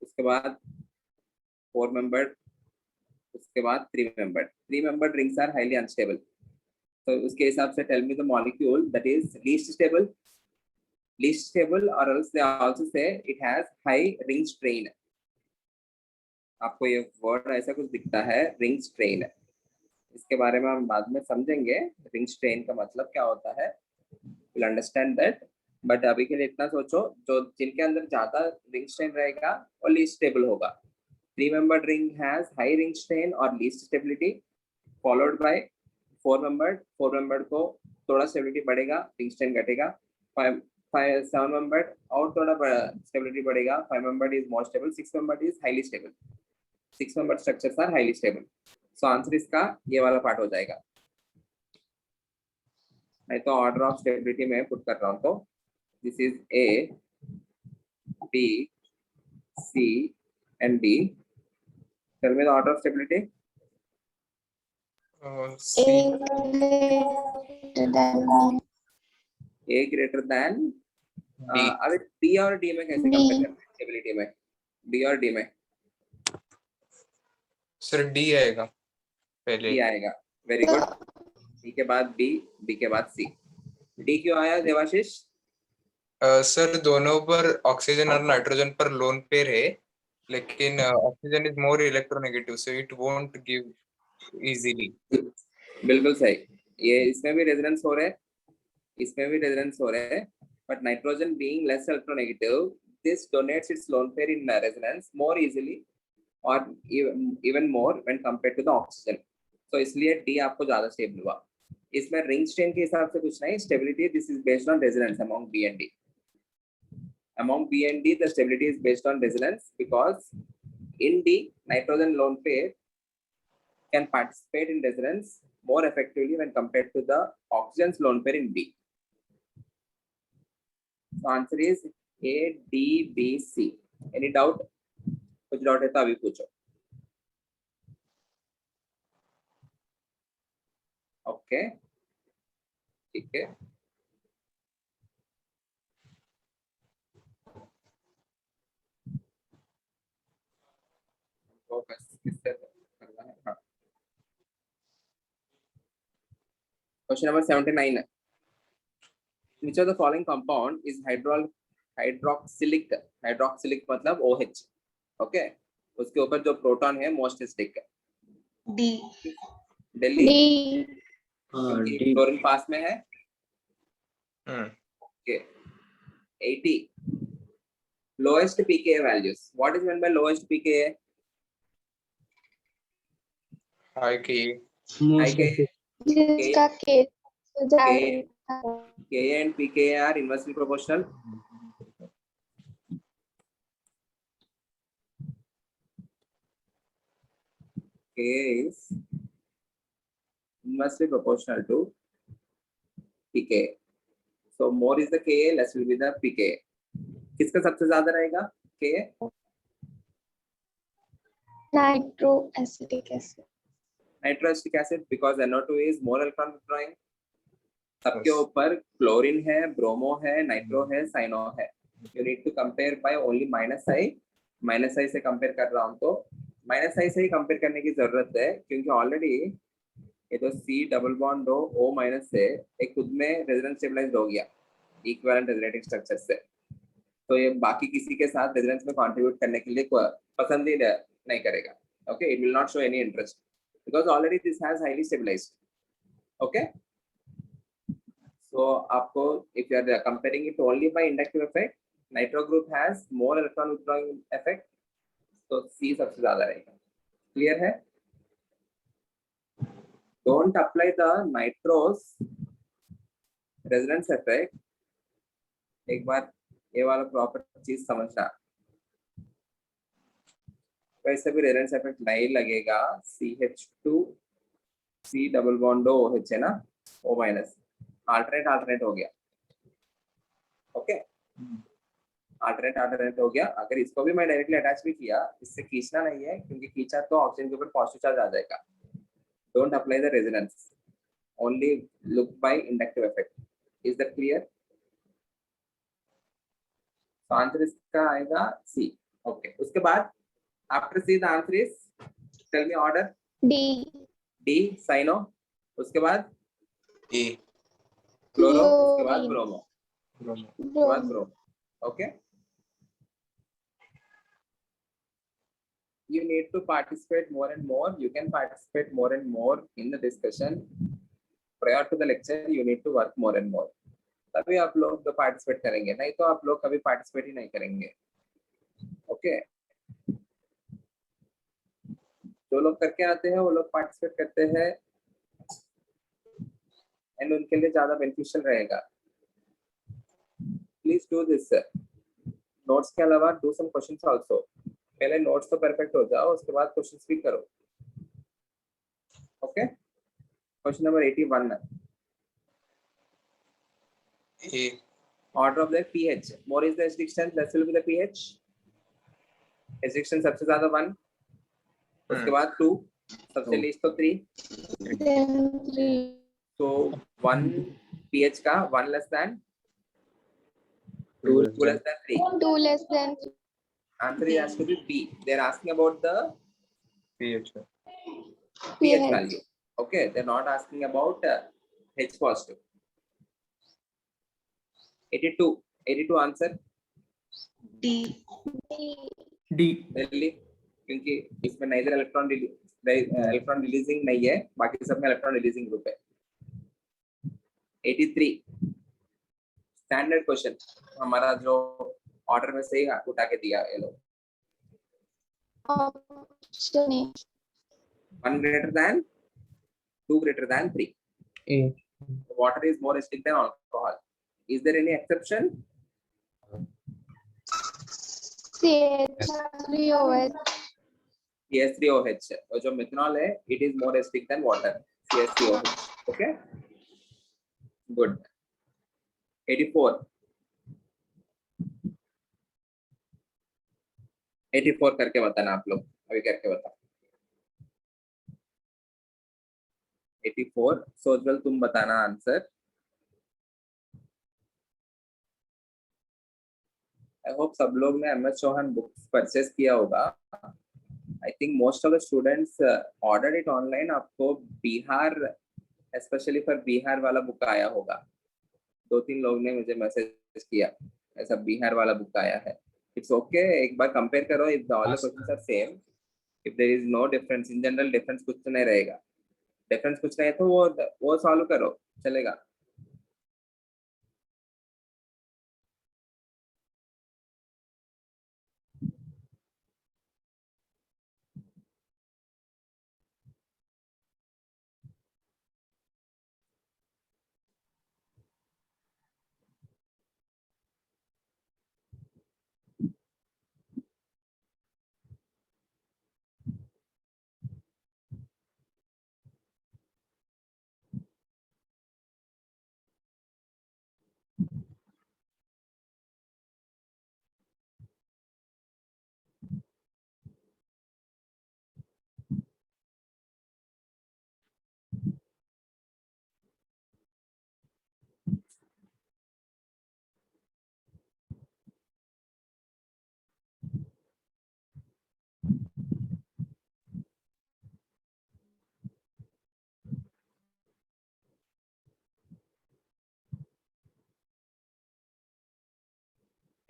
उसके बाद 4 membered, उसके बाद 3 membered. 3 membered rings are highly unstable. So उसके हिसाब से tell me the molecule that is least stable. Least stable or else they also say it has high ring strain. आपको ये वर्ड ऐसा कुछ दिखता है ring strain. इसके बारे में हम बाद में समझेंगे ring strain का मतलब क्या होता है. You'll understand that. बट अभी के लिए इतना सोचो, जो जिनके अंदर ज्यादा ring strain रहेगा वो least stable होगा. 3-membered ring has high ring strain or least stability followed by 4-membered. 4-membered को थोड़ा stability बढ़ेगा, ring strain घटेगा. 7-membered और थोड़ा stability बढ़ेगा. 5-membered is more stable. 6-membered is highly stable. 6-membered structures are highly stable. So answer इसका ये वाला पार्ट हो जाएगा. मैं तो ऑर्डर ऑफ स्टेबिलिटी में पुट कर रहा हूँ. तो this is A, B, C and D. Tell me the order of stability. C. A A greater greater than than D. अभी D और D में कैसे D. कंपेयर करते हैं स्टेबिलिटी में? D और D में सर D आएगा पहले. D आएगा. Very good. D के बाद B, B के बाद C. D क्यों आया देवाशीष? सर दोनों पर ऑक्सीजन और नाइट्रोजन पर लोन पेयर है, लेकिन oxygen is more electronegative so it won't give easily. बिल्कुल सही. ये इसमें भी रेजोनेंस हो रहा है, इसमें भी रेजोनेंस हो रहा है, but nitrogen being less electronegative, this donates its lone pair in resonance more easily और even more when compared to the oxygen. तो इसलिए डी आपको ज्यादा स्टेबल हुआ. इसमें रिंग स्ट्रेन के हिसाब से कुछ नहीं, stability this is based on resonance among B and D. Among B and D, the stability is based on resonance because in D, nitrogen lone pair can participate in resonance more effectively when compared to the oxygen's lone pair in B. So answer is A, D, B, C. Any doubt? कुछ doubt है तो अभी पूछो. Okay. ठीक है. Question number 79. Which of the following compound is hydroxylic? Hydroxylic मतलब OH. Okay. उसके ऊपर जो प्रोटॉन है मोस्ट स्टिक है. D. दिल्ली. D. क्लोरीन पास में है. Okay. 80. Lowest pKa values. What is meant by lowest pKa? High के High Ka. जिसका K से ज्यादा है. Ka and pKa are inversely proportional. Ka is inversely proportional to pKa. So more is the Ka, less will be the pKa. किसका सबसे ज्यादा रहेगा? Ka. Nitroacetic acid. Nitroacetic acid because NO2 is more electron withdrawing. सबके Yes. ऊपर chlorine है, bromo है, nitro है, cyano है। You need to compare by only minus I से कंपेयर कर रहा हूं, तो माइनस आई से ही कंपेयर करने की जरूरत है, क्योंकि ऑलरेडी ये तो C double bond O minus से एक खुद में रेजोनेंस स्टेबलाइज्ड हो गया इक्विवेलेंट रेजोनेटिंग स्ट्रक्चर से, तो ये बाकी किसी के साथ रेजोनेंस में कंट्रीब्यूट करने के लिए पसंद ही नहीं करेगा। Okay, it will not show any interest because already this has highly stabilized. Okay, so आपको if you are comparing it only by inductive effect, nitro group has more electron withdrawing effect, तो C सबसे ज्यादा रहेगा। Clear है? Don't apply the nitros resonance effect। एक बार ये वाला proper चीज समझना, वैसे भी रेजोनेंस इफेक्ट नहीं लगेगा। CH2 C double bond OH है ना, O माइनस अल्टरनेट हो गया। ओके, अल्टरनेट हो गया। अगर इसको भी मैं डायरेक्टली अटैच भी किया, इससे खींचना नहीं है, क्योंकि खींचा तो ऑक्सीजन के ऊपर पॉजिटिव चार्ज आ जाएगा। Don't apply the resonance, only look by inductive effect. Is that clear? Answer इसका आएगा C। ओके, उसके बाद after C the answer is, tell me order. D. Cyano, उसके बाद E. क्लोरो, उसके बाद Chlorine. Bromo, Bromo. उसके बाद bromo. Okay, you need to participate more and more. You can participate more and more in the discussion. Prior to the lecture, you need to work more and more. तभी आप लोग participate करेंगे, नहीं तो आप लोग कभी पार्टिसिपेट ही नहीं करेंगे। ओके, जो लोग करके आते हैं वो लोग पार्टिसिपेट करते हैं, एंड उनके लिए ज्यादा बेनिफिशियल रहेगा। Please do this. नोट्स के अलावा डू सम क्वेश्चंस आल्सो। पहले नोट्स तो परफेक्ट हो जाओ, उसके बाद क्वेश्चंस भी करो। Okay, question number 81। E. Order of the pH. More is the restriction, less will be the pH. Restriction सबसे ज्यादा 1, उसके बाद 2, सबसे least तो 3, Then 3. so 1 pH का 1 less than 2 2 less than 3. 2 less than 3. Answer is has to be B. They are asking about the pH. pH value. Okay, they are not asking about H positive. 82 answer D. D. Delhi, क्योंकि इसमें neither electron releasing नहीं है, बाकी सब में electron releasing group है। 83 standard question, हमारा जो ऑर्डर में से ही उठा के दिया ये लोग। Option A. 1 greater than 2 greater than 3. A. Water is more acidic than alcohol. Is there any exception? CH3OH. CH3OH, और जो मिथनॉल है, it is more acidic than water. CH3OH. Okay, good. 84 करके बताना आप लोग, अभी करके बताओ। 84 सोजल तुम बताना आंसर। आई होप सब लोग ने MS चौहान बुक्स परचेस किया होगा। I think most of the students order it online. आपको बिहार, स्पेशली फॉर बिहार वाला बुक आया होगा। 2-3 लोग ने मुझे मैसेज किया ऐसा बिहार वाला बुक आया है। इट्स ओके, एक बार कंपेयर करो। If all the questions are same, if there is no difference, in general difference कुछ तो नहीं रहेगा। डिफरेंस कुछ नहीं है तो वो सॉल्व करो, चलेगा।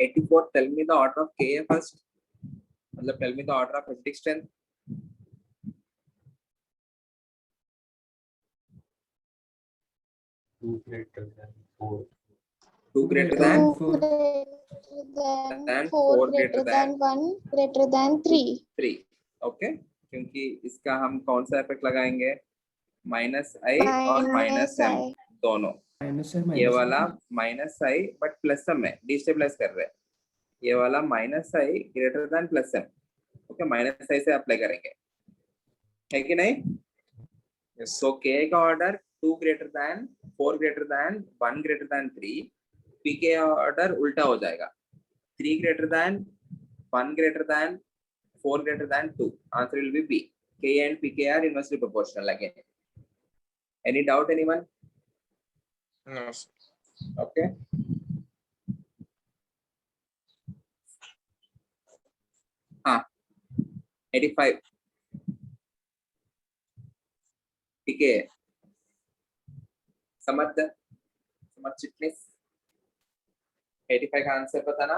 84, tell me the order of Ka first. मतलब tell me the order of acidic strength. Two greater than 4. 2 greater than Two greater than four 4 greater greater than 1 greater than 3. 3. Okay, क्योंकि इसका हम कौन सा इफेक्ट लगाएंगे? Minus I और minus M I. दोनों. Minus है ये माइनस वाला minus I but plus M है, डिस्टेबलाइज कर रहे हैं. ये वाला minus I greater than plus M. Okay, minus I से अप्लाई करेंगे, है कि नहीं? सो के का order 2 greater than 4 greater than 1 greater than 3. P K order उल्टा हो जाएगा, 3 greater than 1 greater than 4 greater than 2. Answer will be B. K and PK are inversely proportional again. Any doubt, anyone? No. Okay. हाँ, 85. PK. समझ चिटनेस. 85 का answer बताना.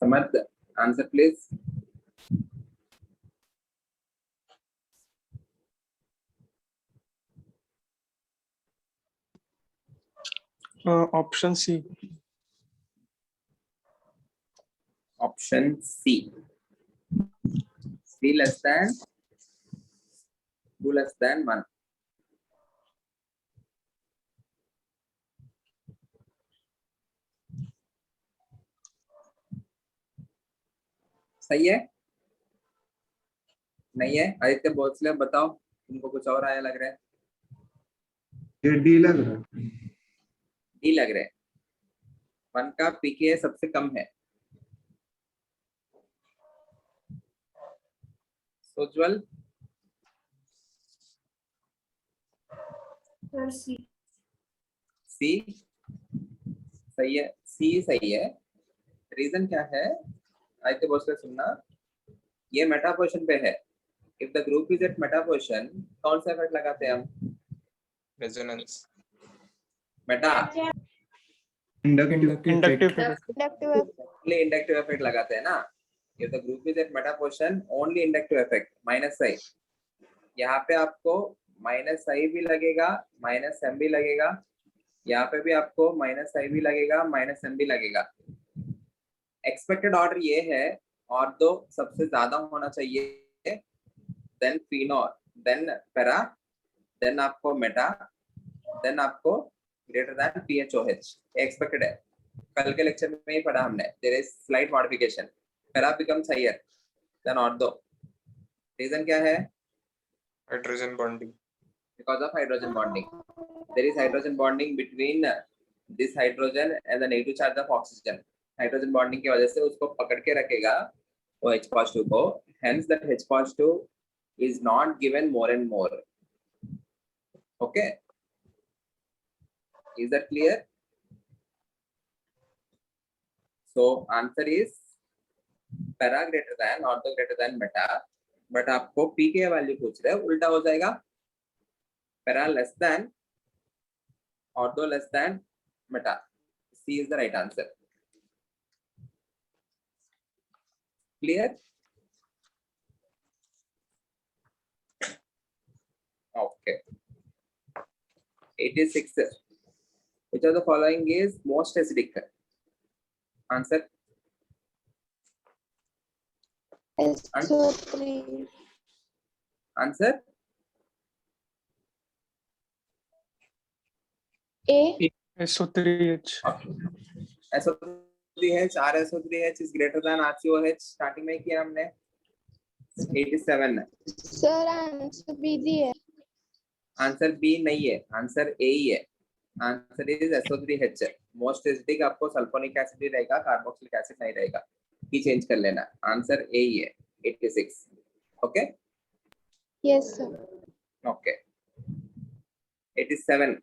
Samarth, answer please. Option C. Option C. 3 less than 2 less than 1. सही है? नहीं है? आदित्य भोसले बताओ, तुमको कुछ और आया लग रहा है? ये डी लग रहा है. डी लग रहा है. 1 का पीके सबसे कम है. सोज्वल सी सही है. सी सही है. रीजन क्या है? आदित्य भोसले सुनना, ये मेटा पोजीशन पे है. If the group is at meta position, कौन सा इफेक्ट लगाते हैं हम? Resonance. Meta inductive Inductive. only inductive effect लगाते हैं ना. if the group is at meta position, only inductive effect minus i. यहाँ पे आपको माइनस आई भी लगेगा, माइनस एम भी लगेगा. यहाँ पे भी आपको माइनस आई भी लगेगा, माइनस एम भी लगेगा. एक्सपेक्टेड ऑर्डर ये है, और दो सबसे ज्यादा होना चाहिए, then phenol, then para, then आपको मेटा, देन आपको ग्रेटर देन पीएचओएच. एक्सपेक्टेड है. कल के लेक्चर में ही पढ़ा हमने. There is slight modification. Para becomes higher than ortho. Reason क्या है? Hydrogen bonding. Because of hydrogen bonding. There is hydrogen bonding between this hydrogen and the negative charge of oxygen. Hydrogen bonding की वजह से उसको पकड़ के रखेगा वो H positive को. Hence that H positive is not given more and more. Okay. Is that clear? So answer is para greater than, ortho greater than meta. But आपको P के वैल्यू पूछ रहे हैं, उल्टा हो जाएगा. Para less than, ortho less than meta. C is the right answer. Clear? Okay. 86. Which of the following is most acidic? Answer. SO3. Answer. A. SO3H. SO3H, RSO3H is greater than RCOH. Starting में किया हमने. 87 है. Sir, answer B दिए. Answer B नहीं है, answer A ही है। Answer is SO3H। Most acidic आपको sulphonic acid ही रहेगा, कार्बोक्सिलिक एसिड नहीं रहेगा। की चेंज कर लेना, आंसर ए ही है 86। Okay Yes, sir. Okay 87।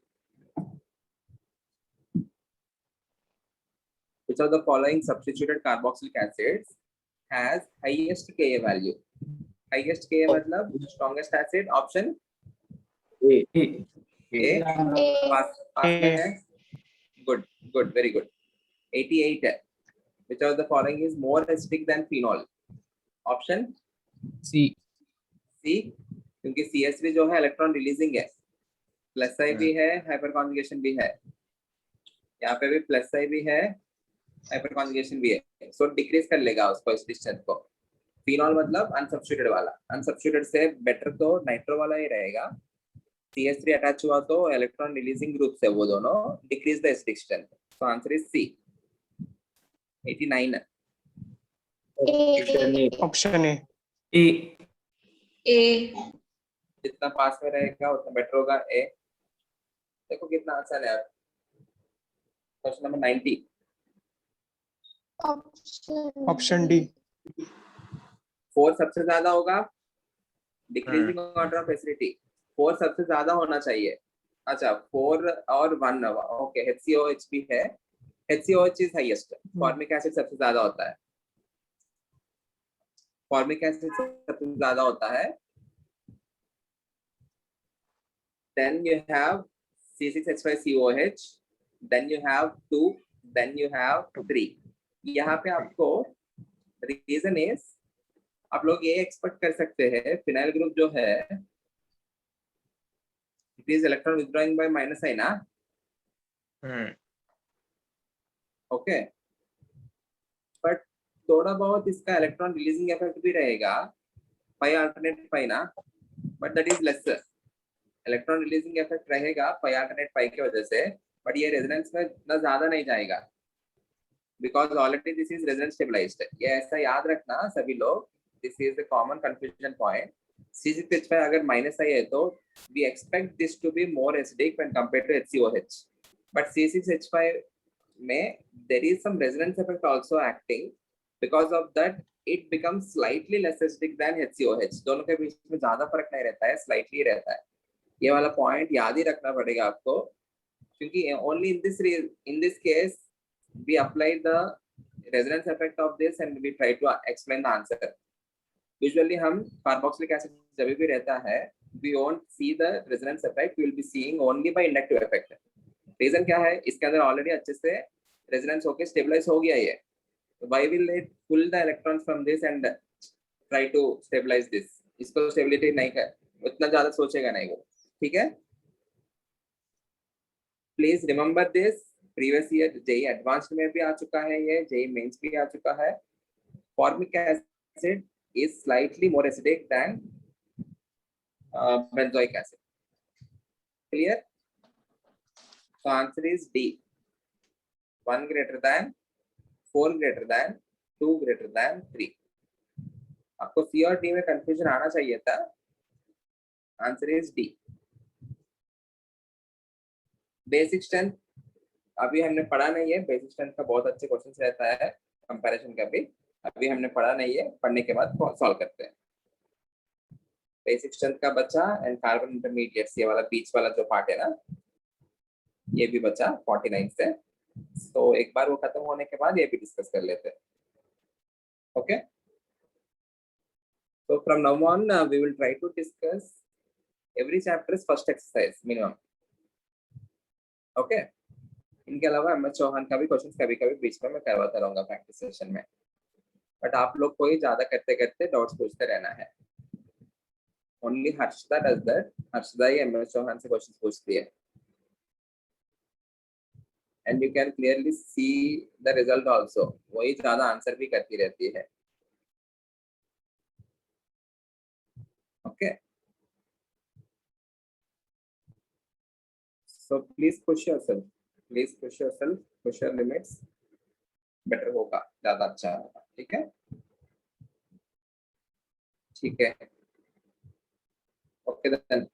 Which of the following substituted carboxylic acids has highest Ka value? Highest Ka मतलब strongest acid, option A. A। A. पास में है, good good very good 88 है। Which of the following is more acidic than phenol? Option C. C, क्योंकि CH3 जो है electron releasing है, plus sign भी है, हाइपर कॉन्जुगेशन भी है, यहाँ पे भी प्लस साइन भी है, हाइपर कॉन्जुगेशन भी है, सो डिक्रीज कर लेगा उसको, इस डिस्टेंस को। फिनॉल मतलब अनसब्स्टिट्यूटेड वाला, अनसब्स्टिट्यूटेड से बेटर तो नाइट्रो वाला ही रहेगा। CH3 अटैच हुआ तो इलेक्ट्रॉन रिलीजिंग ग्रुप से वो दोनों decrease the acidic strength. So answer is C 89। A. Option A. A. A. जितना पास में रहेगा उतना बेटर होगा। ए देखो कितना आसान है। Question number 90। Option D. 4 सबसे ज्यादा होगा, डिक्रीजिंग ऑर्डर ऑफ एसिडिटी 4 सबसे ज्यादा होना चाहिए। अच्छा 4 और 1 ओके, HCOH भी है, HCOH is highest. Formic acid सबसे ज्यादा होता है, फॉर्मिक एसिड सबसे ज्यादा होता है। Then you have C6H5COH, then you have 2, then you have 3। यहाँ पे आपको रीजन इज, आप लोग ये एक्सपेक्ट कर सकते हैं फिनाइल ग्रुप जो है it is electron withdrawing by minus I ना। ओके बट थोड़ा बहुत इसका इलेक्ट्रॉन रिलीजिंग इफेक्ट भी रहेगा, पाई अल्टरनेट पाई ना, but that is lesser. Electron releasing effect रहेगा पाई अल्टरनेट पाई की वजह से, बट ये रेजोनेंस में इतना ज्यादा नहीं जाएगा because already this is resonance stabilized. ये ऐसा याद रखना सभी लोग, this is the common confusion point. C6H5 अगर माइनस आई है तो we expect this to be more acidic when compared to HCOH, but C6H5 में there is some resonance effect also acting, because of that it becomes slightly less acidic than HCOH। दोनों के बीच में ज्यादा फर्क नहीं रहता है, स्लाइटली रहता है। ये वाला पॉइंट याद ही रखना पड़ेगा आपको, क्योंकि only in this case we apply the resonance effect of this and we try to explain the answer। Usually हम कार्बोक्सिलिक एसिड जब भी रहता है we won't see the resonance effect, we will be seeing only by inductive effect। Reason क्या है, इसके अंदर already अच्छे से रेजोनेंस होके स्टेबलाइज हो गया ये, why will it pull the electrons from this and try to stabilize this? इसको स्टेबिलिटी नहीं कर, उतना ज्यादा सोचेगा नहीं वो, ठीक है। Please remember this, previous year JEE advanced में भी आ चुका है, ये जेई मेंस भी आ चुका है। Formic acid is slightly more acidic than benzoic acid। Clear? So answer is D, 1 greater than, 4 greater than, 2 greater than 3। आपको C और D में कंफ्यूजन आना चाहिए था। Answer is D। Basic strength अभी हमने पढ़ा नहीं है, बेसिक स्ट्रेंथ का बहुत अच्छे क्वेश्चन रहता है कंपैरिजन का भी, अभी हमने पढ़ा नहीं है, पढ़ने के बाद सॉल्व करते हैं। बेसिक स्ट्रेंथ का बचा एंड कार्बन इंटरमीडिएट्स, ये वाला बीच वाला जो पार्ट है ना, ये भी बचा 49 से। तो एक बार वो खत्म होने के बाद ये भी डिस्कस कर लेते हैं। Okay, so from now on we will try to discuss every chapter's first exercise minimum। Okay इनके अलावा एमएस चौहान का भी क्वेश्चंस कभी कभी बीच में मैं करवाता रहूंगा प्रैक्टिस सेशन में, बट आप लोग को ही ज्यादा करते करते डाउट्स पूछते रहना है। Only Harshada does that, Harshada ही एमएस चौहान से क्वेश्चंस पूछती है and you can clearly see the result also, वही ज्यादा आंसर भी करती रहती है। Okay so please push yourself, please push yourself, push your limits, better होगा, ज्यादा अच्छा होगा, ठीक है। ठीक है, ओके देन